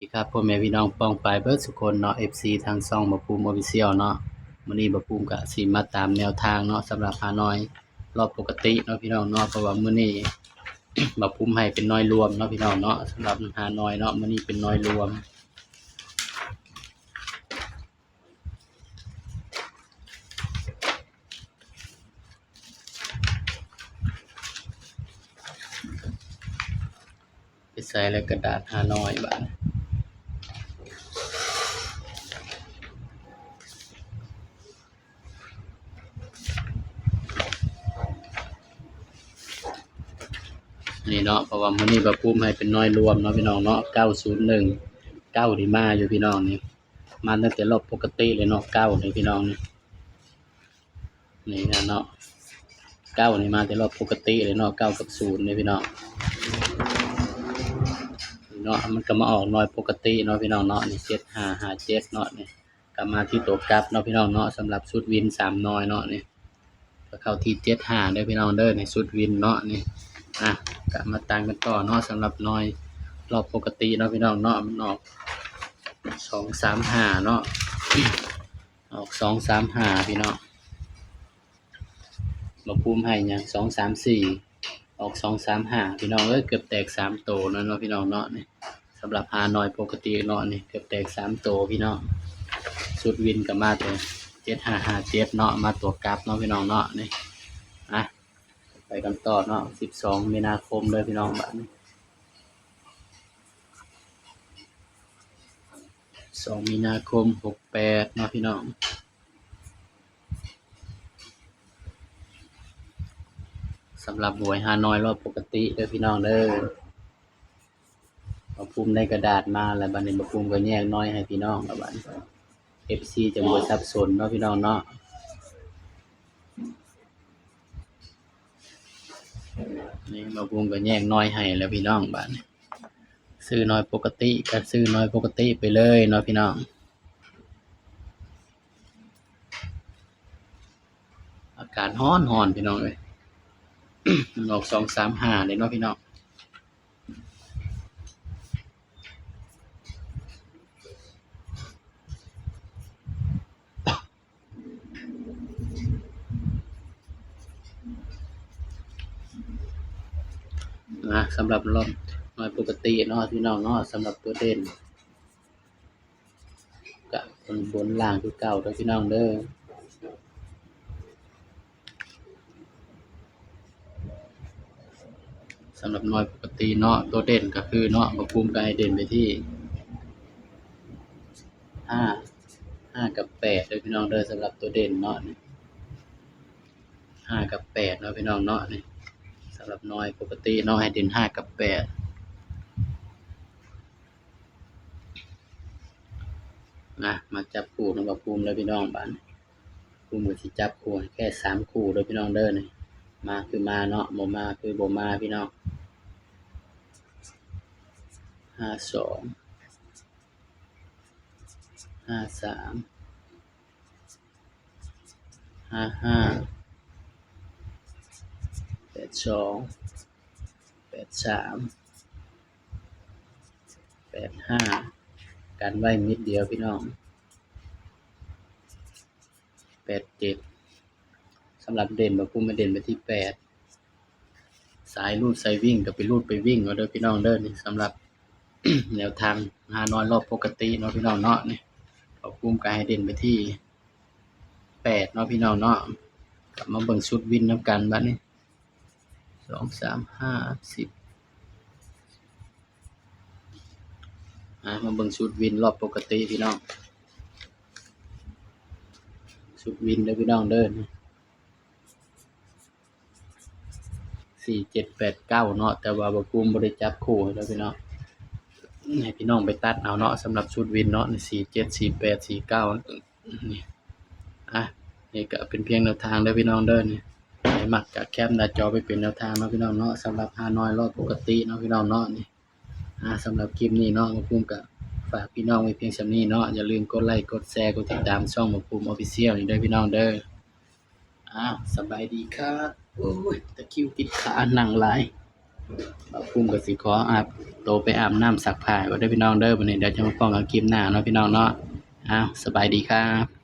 สวัสดีครับพ่อแม่พี่น้องป้องปายเบิดสุคนเนาะ FC ทางช่องบ่ภูมิ Official เนาะมื้อนี้บ่ภูมิก็สิมาตามแนวทางเนาะสำหรับฮานอยรอบปกติเนาะพี่น้องเนาะเพราะว่ามื้อนี้ บ่ภูมิให้เป็นน้อยรวมเนาะพี่น้องเนาะสำหรับฮานอยเนาะมื้อนี้เป็นน้อยรวมไปใส่แล้วกระดาษฮานอยบาดนี่เนาะเพราะว่ามื้อนี้บ่ภูมิให้เป็นน้อยรวมเนาะพี่น้องเนาะ901 9นี่มาอยู่พี่น้องนี่มาตั้งแต่รอบปกติเลยเนาะ9นี่พี่น้องนี่นะเนาะ9นี่มาแต่รอบปกติเลยเนาะ9กับ0นี่พี่น้องเนาะมันก็มาออกน้อยปกติเนาะพี่น้องเนาะนี่7557เนาะนี่ก็มาที่ตัวกลับเนาะพี่น้องเนาะสำหรับชุดวิน3น้อยเนาะนี่ก็เข้าที่75เด้อพี่น้องเด้อในชุดวินเนาะนี่ก็มาตามกันต่อเนาะสำหรับน้อยรอบปกติเนาะพี่น้องเนาะมันออก235เนาะออก235พี่น้องบ่ภูมิให้หยัง234ออก235พี่น้องเอ้ยเกือบแตก3โตเนาะพี่น้องเนาะนี่สำหรับฮานอยปกติเนาะนี่เกือบแตก3โตพี่น้องชุดวินก็มาแต่7557เนาะมาตัวกลับเนาะพี่น้องเนาะนี่ไปกันต่อเนาะ12มีนาคมเด้อพี่น้องบัดนี้2มีนาคม68เนาะพี่น้องสำหรับหวยฮานอยรอบปกติเด้อพี่น้องเด้อบ่ภูมิได้กระดาษมาแล้วบัดนี้บ่ภูมิก็แยกน้อยให้พี่น้องแล้วบัดนี้ FC จะบ่สับสนเนาะพี่น้องเนาะนี่บ่ภูมิก็แยกน้อยให้แล้วพี่น้องบัดนี้ซื้อน้อยปกติก็ซื้อน้อยปกติไปเลยเนาะพี่น้องอากาศร้อนพี่น้องเอ้ย มันออก235เลยเนาะพี่น้องสำหรับรอบน้อยปกติเนาะพี่น้องเนาะสำหรับตัวเด่นก็บนล่างคือเก่าเด้อพี่น้องเด้อสำหรับน้อยปกติเนาะตัวเด่นก็คือเนาะบ่ภูมิก็ให้เด่นไปที่5กับ8เด้อพี่น้องเด้อสำหรับตัวเด่นเนาะนี่5กับ8เนาะพี่น้องเนาะนี่สำหรับน้อยปกติเนาะให้เด่น5กับ8มาจับคู่นำบ่ภูมิเด้อพี่น้องบัดนี้ภูมิก็สิจับคู่ให้แค่3คู่เด้อพี่น้องเด้อนี่มาคือมาเนาะบ่มาคือบ่มาพี่น้อง52 53 55 82 83 85กันไว้มิดเดียวพี่น้อง87สำหรับเด่นบ่ภูมิมาเด่นไปที่8สายรูดสายวิ่งก็ไปรูดไปวิ่งเอาเด้อพี่น้องเด้อนี่สำหรับ แนวทางฮานอยรอบปกติเนาะพี่น้องเนาะนี่บ่ภูมิก็ให้เด่นไปที่8เนาะพี่น้องเนาะกลับมาเบิ่งชุดวินนำกันบัดนี้2 3 5 10มาเบิ่งชุดวินรอบปกติพี่น้องชุดวินเด้อพี่น้องเด้อ4 7 8 9เนาะแต่ว่าบ่ภูมิบ่ได้จับคู่ให้เด้อพี่น้องให้พี่น้องไปตัดเอาเนาะสำหรับชุดวินเนาะนี่4 7 4 8 4 9นี่นี่ก็เป็นเพียงแนวทางเด้อพี่น้องเด้อนี่ใครมักก็แคปหน้าจอไปเป็นแนวทางเนาะพี่น้องเนาะสำหรับฮานอยรอบปกติเนาะพี่น้องเนาะนี่สำหรับคลิปนี้เนาะบ่ภูมิก็ฝากพี่น้องไว้เพียงส่ำนี้เนาะอย่าลืมกดไลค์กดแชร์กดติดตามช่องบ่ภูมิ Official นี่เด้อพี่น้องเด้อสบายดีครับโอ้ยตะคริวติดขาหนังหลาย ภูมิก็สิขอตัวไปอาบน้ำซักผ้าก่อนเด้อพี่น้องเด้อบัดนี้เดี๋ยวจะมาพ้อกันคลิปหน้าเนาะพี่น้องเนาะอ้าวสบายดีครับ